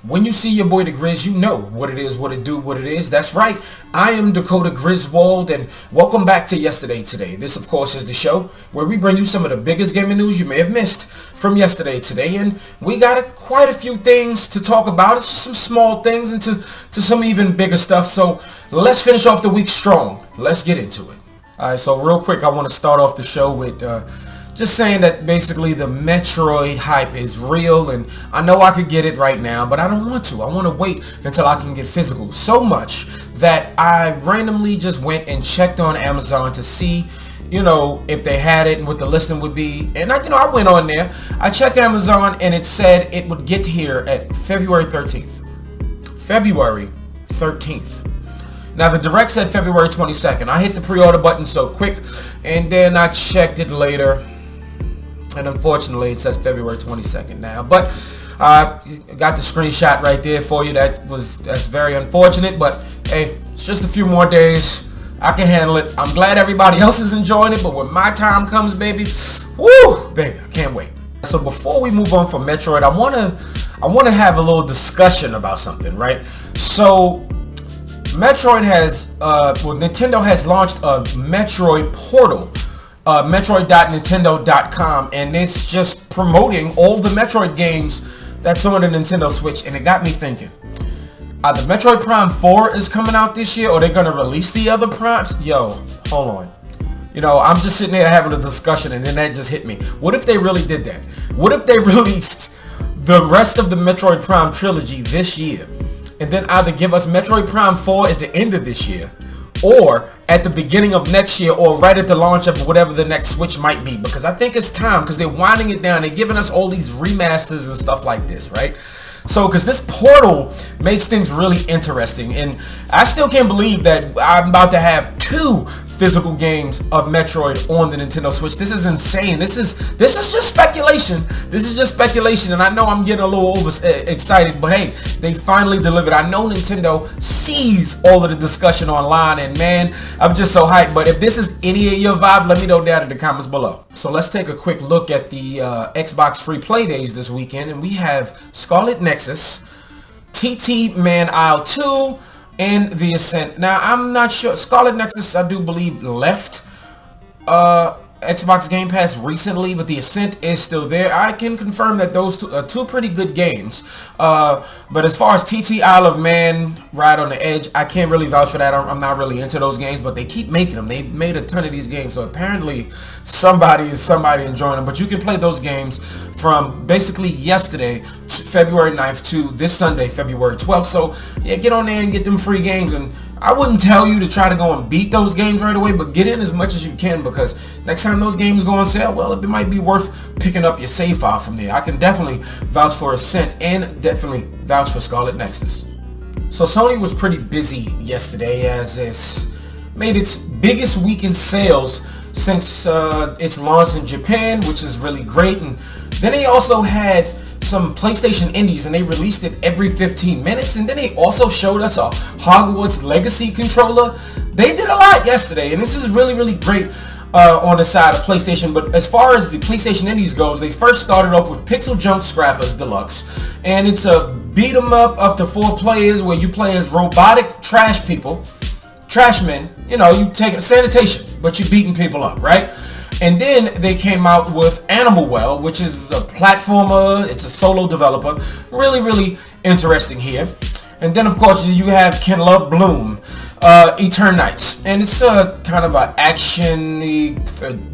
When you see your boy the Grizz, you know what it is, what it do, what it is. That's right. I am Dakota Griswold, and welcome back to Yesterday Today. This, of course, is the show where we bring you some of the biggest gaming news you may have missed from yesterday today. And we got quite a few things to talk about. It's just some small things and to some even bigger stuff. So let's finish off the week strong. Let's get into it. All right, so real quick, I want to start off the show with just saying that basically the Metroid hype is real, and I know I could get it right now, but I don't want to. I want to wait until I can get physical. So much that I randomly just went and checked on Amazon to see, if they had it and what the listing would be. And I went on there. I checked Amazon and it said it would get here at February 13th. February 13th. Now the direct said February 22nd. I hit the pre-order button so quick, and then I checked it later. And unfortunately, it says February 22nd now. But I got the screenshot right there for you. That's very unfortunate. But hey, it's just a few more days. I can handle it. I'm glad everybody else is enjoying it. But when my time comes, baby, woo, baby, I can't wait. So before we move on from Metroid, I wanna have a little discussion about something, right? So Nintendo has launched a Metroid portal. Metroid.nintendo.com, and it's just promoting all the Metroid games that's on the Nintendo Switch, and it got me thinking, either Metroid Prime 4 is coming out this year, or they're gonna release the other Primes. Yo, hold on. I'm just sitting there having a discussion, and then that just hit me. What if they really did that? What if they released the rest of the Metroid Prime trilogy this year, and then either give us Metroid Prime 4 at the end of this year, or at the beginning of next year, or right at the launch of whatever the next Switch might be? Because I think it's time, because they're winding it down. They're giving us all these remasters and stuff like this, right? So, because this portal makes things really interesting, and I still can't believe that I'm about to have 2 physical games of Metroid on the Nintendo Switch. This is insane. This is just speculation. This is just speculation, and I know I'm getting a little excited, but hey, they finally delivered. I know Nintendo sees all of the discussion online, and man, I'm just so hyped. But if this is any of your vibe, let me know down in the comments below. So let's take a quick look at the Xbox free play days this weekend, and we have Scarlet Nexus, TT Man Isle 2, and The Ascent. Now, I'm not sure. Scarlet Nexus, I do believe, left Xbox Game Pass recently, but The Ascent is still there. I can confirm that those two are 2 pretty good games. But as far as TT Isle of Man, Ride on the Edge, I can't really vouch for that. I'm not really into those games, but they keep making them. They've made a ton of these games, so apparently somebody enjoying them. But you can play those games from basically yesterday, February 9th, to this Sunday, February 12th. So yeah, get on there and get them free games. And I wouldn't tell you to try to go and beat those games right away, but get in as much as you can, because next time those games go on sale, well, it might be worth picking up your save file from there. I can definitely vouch for Ascent and definitely vouch for Scarlet Nexus. So Sony was pretty busy yesterday, as it's made its biggest week in sales since its launch in Japan, which is really great. And then they also had some PlayStation indies, and they released it every 15 minutes, and then they also showed us a Hogwarts Legacy controller. They did a lot yesterday, and this is really, really great on the side of PlayStation. But as far as the PlayStation indies goes, they first started off with Pixel Junk Scrappers Deluxe, and it's a beat 'em up to 4 players where you play as robotic trash men. You take sanitation, but you're beating people up, right? And then they came out with Animal Well, which is a platformer. It's a solo developer. Really, really interesting here. And then, of course, you have Can Love Bloom, Eternites. And it's a kind of an action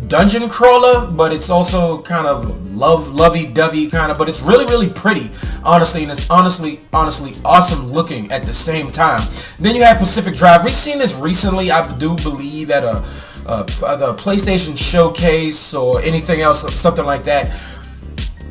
dungeon crawler, but it's also kind of lovey-dovey kind of, but it's really, really pretty, honestly, and it's honestly awesome looking at the same time. Then you have Pacific Drive. We've seen this recently, I do believe, at the PlayStation Showcase or anything else, something like that.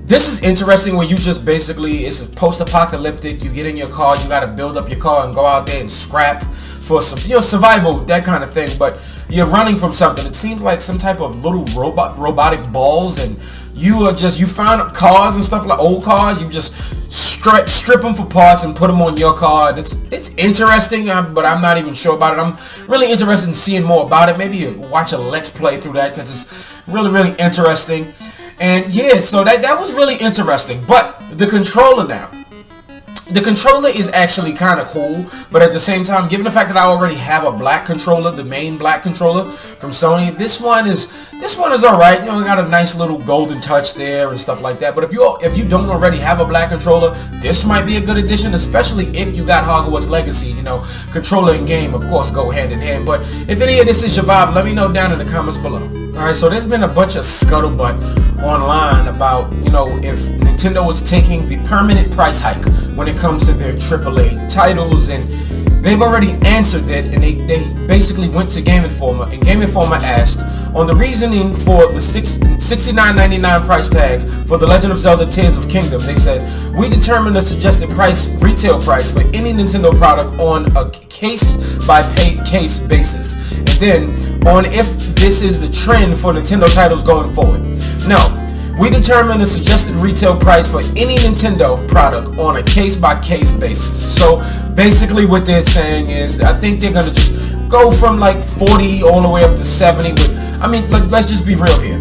This is interesting, where you just basically, it's post-apocalyptic. You get in your car, you got to build up your car and go out there and scrap for some, survival, that kind of thing. But you're running from something. It seems like some type of little robotic balls, and you find cars and stuff, like old cars. You just strip them for parts and put them on your car. And it's interesting, but I'm not even sure about it. I'm really interested in seeing more about it. Maybe watch a Let's Play through that, because it's really, really interesting. And yeah, so that was really interesting. But the controller now. The controller is actually kind of cool, but at the same time, given the fact that I already have a black controller, the main black controller from Sony, this one is all right. You know, it got a nice little golden touch there and stuff like that. But if you don't already have a black controller, this might be a good addition, especially if you got Hogwarts Legacy. You know, controller and game, of course, go hand in hand. But if any of this is your vibe, let me know down in the comments below. Alright, so there's been a bunch of scuttlebutt online about, you know, if Nintendo was taking the permanent price hike when it comes to their AAA titles, and they've already answered it, and they basically went to Game Informer, and Game Informer asked on the reasoning for the $69.99 price tag for The Legend of Zelda Tears of Kingdom. They said, we determined the suggested retail price for any Nintendo product on a case-by-case basis, and then on if this is the trend for Nintendo titles going forward. No. We determine the suggested retail price for any Nintendo product on a case-by-case basis. So basically what they're saying is, I think they're going to just go from like 40 all the way up to 70. I mean, like, let's just be real here.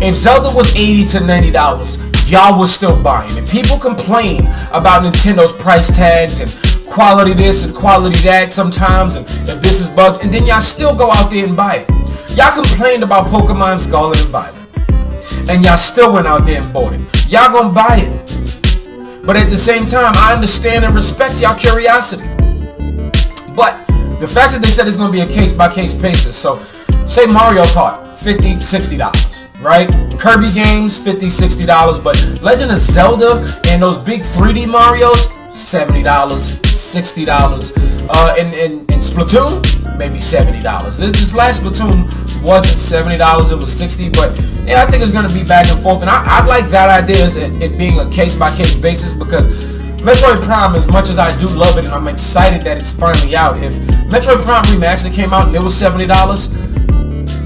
If Zelda was $80 to $90, y'all was still buying. And people complain about Nintendo's price tags and quality this and quality that sometimes, and if this is bugs, and then y'all still go out there and buy it. Y'all complained about Pokemon Scarlet and Violet, and y'all still went out there and bought it. Y'all gonna buy it. But at the same time, I understand and respect y'all curiosity. But the fact that they said it's gonna be a case-by-case basis, so say Mario Kart, $50, $60, right? Kirby games, $50, $60, but Legend of Zelda and those big 3D Marios, $70, $60. In Splatoon, maybe $70. This last Splatoon wasn't $70, it was $60, but yeah, I think it's going to be back and forth, and I like that idea, as it being a case-by-case basis, because Metroid Prime, as much as I do love it and I'm excited that it's finally out, if Metroid Prime Remastered came out and it was $70,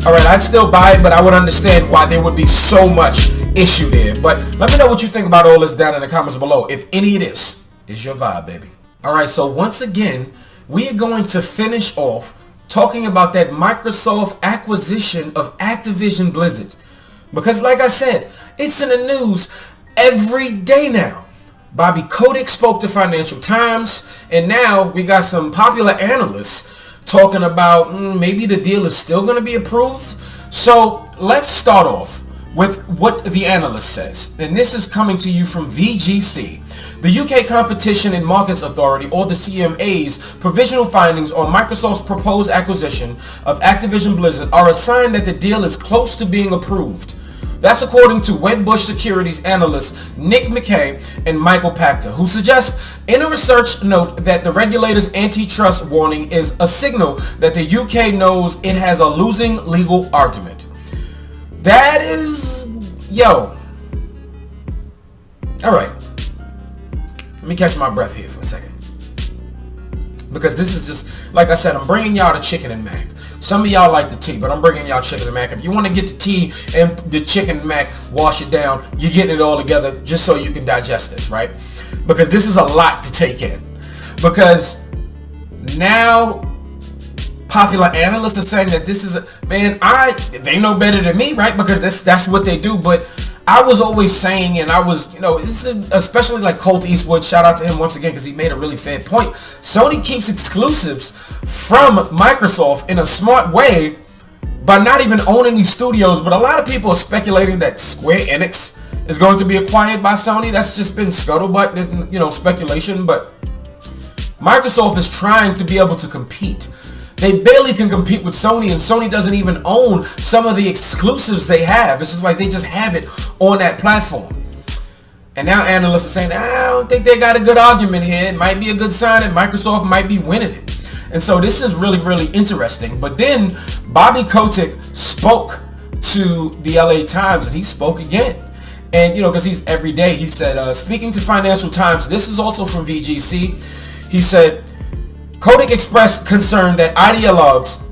alright, I'd still buy it, but I would understand why there would be so much issue there. But let me know what you think about all this down in the comments below, if any of this is your vibe, baby. Alright, so once again, we are going to finish off talking about that Microsoft acquisition of Activision Blizzard. Because like I said, it's in the news every day now. Bobby Kotick spoke to Financial Times, and now we got some popular analysts talking about maybe the deal is still going to be approved. So let's start off with what the analyst says. And this is coming to you from VGC. The UK Competition and Markets Authority, or the CMA's, provisional findings on Microsoft's proposed acquisition of Activision Blizzard are a sign that the deal is close to being approved. That's according to Wedbush Securities analysts Nick McKay and Michael Pachter, who suggest in a research note that the regulator's antitrust warning is a signal that the UK knows it has a losing legal argument. That is... yo. Alright. Let me catch my breath here for a second. Because this is just, like I said, I'm bringing y'all the chicken and mac. Some of y'all like the tea, but I'm bringing y'all chicken and mac. If you want to get the tea and the chicken and mac, wash it down, you're getting it all together just so you can digest this, right? Because this is a lot to take in. Because now popular analysts are saying that this is a, man, they know better than me, right? Because that's what they do. But I was always saying, and I was, you know, this is especially like Colt Eastwood, shout out to him once again because he made a really fair point. Sony keeps exclusives from Microsoft in a smart way by not even owning these studios, but a lot of people are speculating that Square Enix is going to be acquired by Sony. That's just been scuttlebutt, you know, speculation, but Microsoft is trying to be able to compete. They barely can compete with Sony, and Sony doesn't even own some of the exclusives they have. It's just like they just have it on that platform. And now analysts are saying, I don't think they got a good argument here. It might be a good sign that Microsoft might be winning it. And so this is really, really interesting. But then Bobby Kotick spoke to the LA Times, and he spoke again. And, you know, because he's every day, he said, speaking to Financial Times, this is also from VGC, he said, Kotick expressed concern that ideologues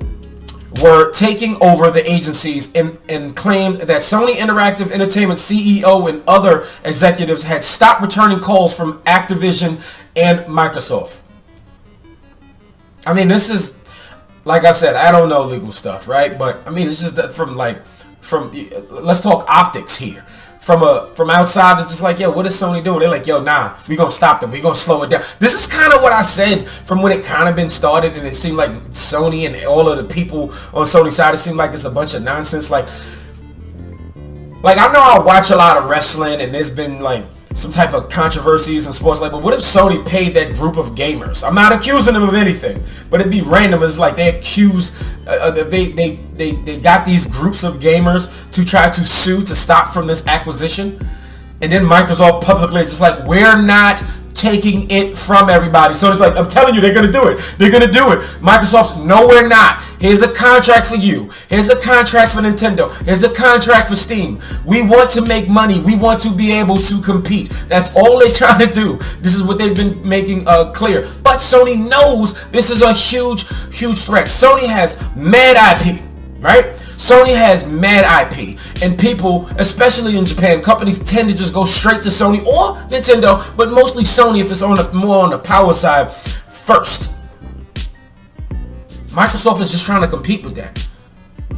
were taking over the agencies and claimed that Sony Interactive Entertainment CEO and other executives had stopped returning calls from Activision and Microsoft. I mean, this is, like I said, I don't know legal stuff, right? But I mean, it's just that from let's talk optics here. from outside, it's just like, yo, what is Sony doing? They're like, yo, nah, we gonna stop them. We gonna slow it down. This is kind of what I said from when it kind of been started, and it seemed like Sony and all of the people on Sony's side, it seemed like it's a bunch of nonsense. Like I know I watch a lot of wrestling, and there's been like some type of controversies in sports. Like, but what if Sony paid that group of gamers? I'm not accusing them of anything, but it'd be random. It's like they accused, they got these groups of gamers to try to sue to stop from this acquisition, and then Microsoft publicly is just like, we're not taking it from everybody. So it's like, I'm telling you, they're gonna do it. They're gonna do it. Microsoft's, no, we're not. Here's a contract for you. Here's a contract for Nintendo. Here's a contract for Steam. We want to make money. We want to be able to compete. That's all they're trying to do. This is what they've been making clear. But Sony knows this is a huge threat. Sony has mad IP, right? Sony has mad IP, and people, especially in Japan, companies tend to just go straight to Sony or Nintendo, but mostly Sony if it's more on the power side first. Microsoft is just trying to compete with that.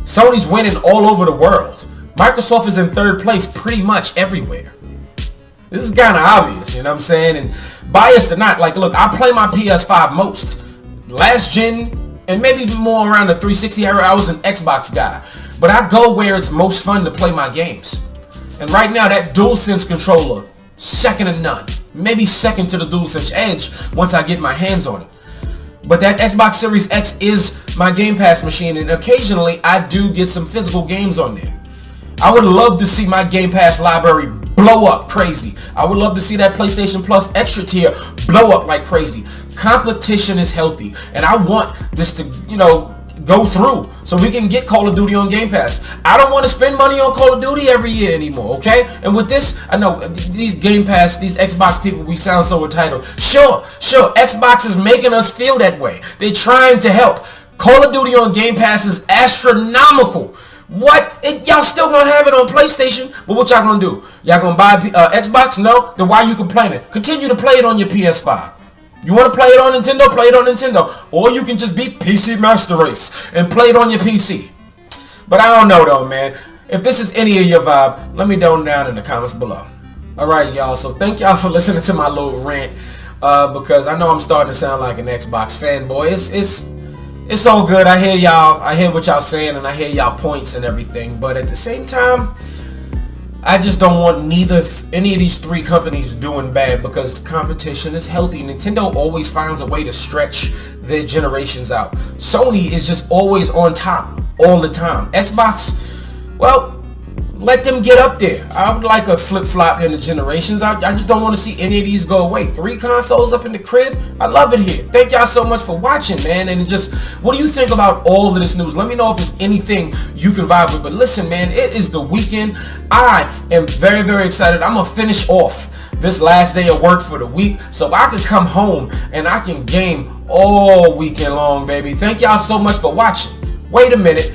Sony's winning all over the world. Microsoft is in third place pretty much everywhere. This is kind of obvious, you know what I'm saying? And biased or not, like, look, I play my PS5 most. Last gen, and maybe more around the 360 era, I was an Xbox guy. But I go where it's most fun to play my games. And right now, that DualSense controller, second to none. Maybe second to the DualSense Edge once I get my hands on it. But that Xbox Series X is my Game Pass machine, and occasionally I do get some physical games on there. I would love to see my Game Pass library blow up crazy. I would love to see that PlayStation Plus extra tier blow up like crazy. Competition is healthy, and I want this to, you know, go through so we can get Call of Duty on Game Pass. I don't want to spend money on Call of Duty every year anymore, okay? And with this, I know these Game Pass, these Xbox people, we sound so entitled. Sure, Xbox is making us feel that way. They're trying to help. Call of Duty on Game Pass is astronomical. What? Y'all still gonna have it on PlayStation? But what y'all gonna do? Y'all gonna buy Xbox? No? Then why you complaining? Continue to play it on your PS5. You want to play it on Nintendo? Play it on Nintendo. Or you can just beat PC Master Race and play it on your PC. But I don't know though, man. If this is any of your vibe, let me know down in the comments below. Alright, y'all. So thank y'all for listening to my little rant. Because I know I'm starting to sound like an Xbox fanboy. It's all good. I hear y'all. I hear what y'all saying, and I hear y'all points and everything. But at the same time, I just don't want any of these three companies doing bad, because competition is healthy. Nintendo always finds a way to stretch their generations out. Sony is just always on top all the time. Xbox, well, let them get up there. I would like a flip-flop in the generations. I just don't want to see any of these go away. 3 consoles up in the crib. I love it here. Thank y'all so much for watching, man. And just, what do you think about all of this news? Let me know if it's anything you can vibe with. But listen, man, it is the weekend. I am very, very excited. I'm going to finish off this last day of work for the week, so I can come home and I can game all weekend long, baby. Thank y'all so much for watching. Wait a minute.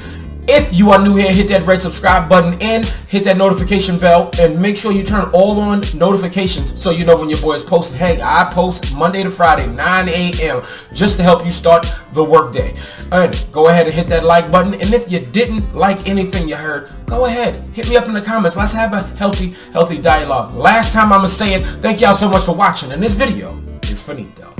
If you are new here, hit that red subscribe button and hit that notification bell, and make sure you turn all on notifications so you know when your boy is posting. Hey, I post Monday to Friday, 9 a.m. just to help you start the workday. And go ahead and hit that like button. And if you didn't like anything you heard, go ahead, hit me up in the comments. Let's have a healthy dialogue. Last time I'm going to say it, thank y'all so much for watching, and this video is finito.